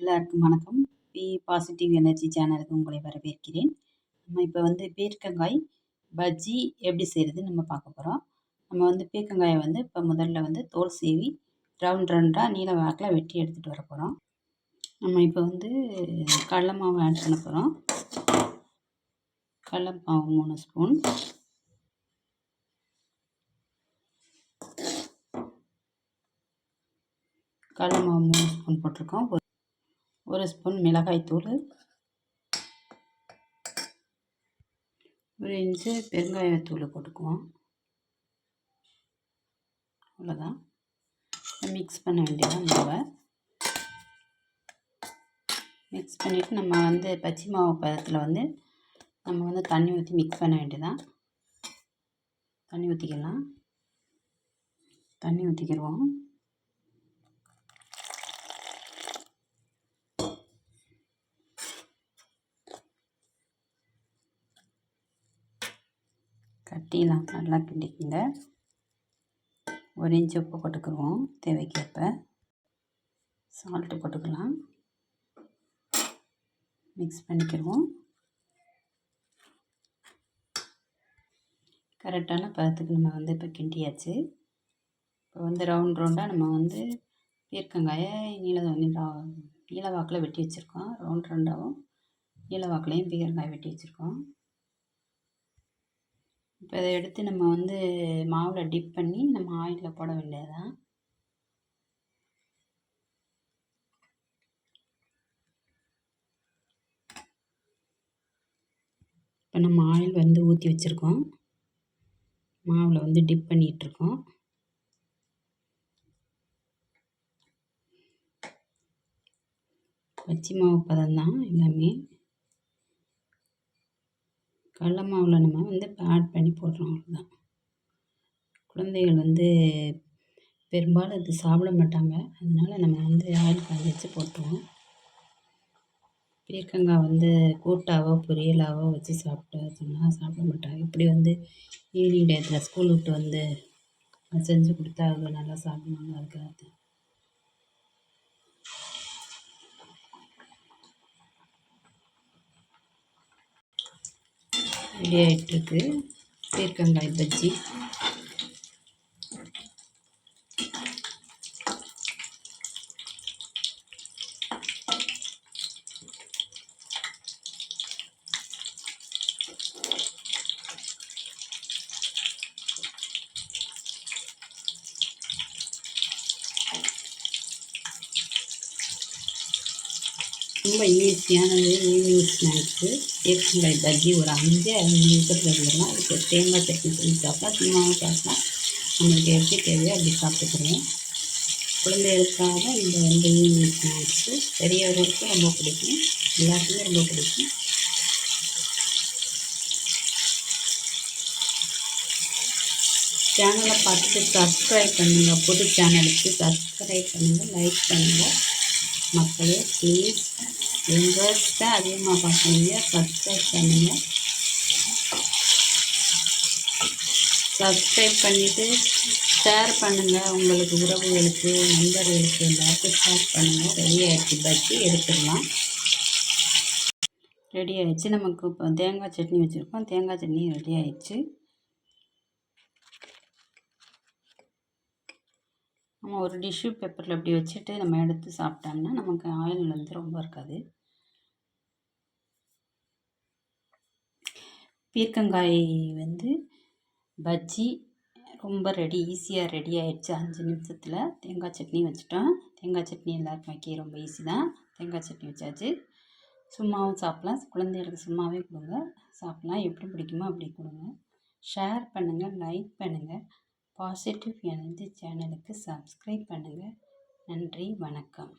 எல்லாருக்கும் வணக்கம். Positive energy சேனலுக்கு உங்களை வரவேற்கிறேன். நம்ம இப்போ பீர்க்கங்காய் பஜ்ஜி எப்படி செய்கிறதுன்னு நம்ம பார்க்க போகிறோம். நம்ம பீர்க்கங்காயை இப்போ முதல்ல தோல் சீவி ரவுண்ட் ரவுண்டாக நீல வாக்கில் வெட்டி எடுத்துகிட்டு வர போகிறோம். நம்ம இப்போ கடலை மாவு ஆட் பண்ண போகிறோம். கடலை மாவு 3 ஸ்பூன், கடலை மாவு 3 ஸ்பூன் போட்டிருக்கோம். 1 ஸ்பூன் மிளகாய்த்தூள், 1 இன்ச்சு பெருங்காயத்தூள் போட்டுக்குவோம். அவ்வளோதான். மிக்ஸ் பண்ண வேண்டியதான். மாவை மிக்ஸ் பண்ணிவிட்டு நம்ம பச்சை மாவு பதத்தில் நம்ம தண்ணி ஊற்றி மிக்ஸ் பண்ண வேண்டியதான். தண்ணி ஊற்றிக்கலாம். தண்ணி ஊற்றிக்கிடுவோம். கட்டிலாம் நல்லா கிண்டிக்கிங்க. 1 இன்ச்சு உப்பு போட்டுக்குருவோம். தேவைக்கேற்ப சால்ட்டு போட்டுக்கலாம். மிக்ஸ் பண்ணிக்கிடுவோம். கரெக்டான பதத்துக்கு நம்ம இப்போ கிண்டியாச்சு. இப்போ ரவுண்ட் ரவுண்டாக நம்ம பீர்க்கங்காயை நீல வாக்கில் வெட்டி வச்சுருக்கோம். ரவுண்ட் ரவுண்டாகவும் நீல வாக்குலையும் பீர்க்கங்காய் வெட்டி வச்சுருக்கோம். இப்போ இதை எடுத்து நம்ம மாவில் டிப் பண்ணி நம்ம ஆயிலில் போட வேண்டியதுதான். இப்போ நம்ம ஆயில் ஊற்றி வச்சுருக்கோம். மாவில் டிப் பண்ணிகிட்ருக்கோம். பச்சை மாவு பதம் தான் எல்லாமே. கடலை மாவில் நம்ம இப்போ ஆட் பண்ணி போடுறோம். அவ்வளோதான். குழந்தைகள் பெரும்பாலும் இது சாப்பிட மாட்டாங்க. அதனால் நம்ம ஆயில் காய வச்சு போட்டுருவோம். பீர்க்கங்காய் கூட்டாவோ பொரியலாவோ வச்சு சொன்னால் சாப்பிட மாட்டாங்க. இப்படி ஈவினிங் டயத்தில் ஸ்கூல் விட்டு செஞ்சு கொடுத்தா அவங்க நல்லா சாப்பிடுவாங்க. அதுக்காக ரெடி ஆகிட்டுருக்கு பீர்க்கங்காய் பஜ்ஜி. ரொம்ப ஈஸியானது ஈவினிங் ஸ்நாக்ஸு. பீர்க்கங்காய் பஜ்ஜி ஒரு 5 நிமிஷத்தில் இருந்துடலாம். அதுக்கு தேங்காய் சட்னி செஞ்சு சாப்பிட்டா சும்மாவும் சாப்பிட்டா நம்மளுக்கு எப்படி தேவையோ அப்படி சாப்பிட்டுக்கிறோம். குழந்தைகளுக்காக இந்த ஈவினிங் ஸ்நாக்ஸு பெரியவர்களுக்கும் ரொம்ப பிடிக்கும். எல்லாருக்குமே ரொம்ப பிடிக்கும். சேனலை பார்த்துட்டு சப்ஸ்கிரைப் பண்ணுங்கள். புது சேனலுக்கு சப்ஸ்கிரைப் பண்ணுங்கள், லைக் பண்ணுங்கள். மக்களே ப்ளீஸ் இன்ட்ரெஸ்ட்டை அதிகமாக பார்க்குறீங்க, சப்ஸ்கிரைப் பண்ணுங்கள். சப்ஸ்கிரைப் பண்ணிவிட்டு ஷேர் பண்ணுங்கள். உங்களுக்கு உறவுகளுக்கு, நண்பர்களுக்கு எல்லாருக்கும் ஷேர் பண்ணுங்கள். ரெடி ஆகிடுச்சு பஜ்ஜி, எடுத்துடலாம். ரெடி ஆகிடுச்சு. நமக்கு இப்போ தேங்காய் சட்னி வச்சுருக்கோம். தேங்காய் சட்னி ரெடி ஆகிடுச்சு. நம்ம ஒரு டிஷ்யூ பேப்பரில் இப்படி வச்சுட்டு நம்ம எடுத்து சாப்பிட்டோம்னா நமக்கு ஆயில் ரொம்ப இருக்காது. பீர்க்கங்காய் பஜ்ஜி ரொம்ப ஈஸியாக ரெடி ஆகிடுச்சு. 5 நிமிஷத்தில் தேங்காய் சட்னி வச்சுட்டோம். தேங்காய் சட்னி எல்லாருக்கும் வைக்க ரொம்ப ஈஸி தான். தேங்காய் சட்னி வச்சாச்சு. சும்மாவும் சாப்பிட்லாம். குழந்தைகளுக்கு சும்மாவே கொடுங்க, சாப்பிட்லாம். எப்படி பிடிக்குமோ அப்படி கொடுங்க. ஷேர் பண்ணுங்கள், லைக் பண்ணுங்கள். பாசிட்டிவ் எனர்ஜி சேனலுக்கு சப்ஸ்கிரைப் பண்ணுங்கள். நன்றி, வணக்கம்.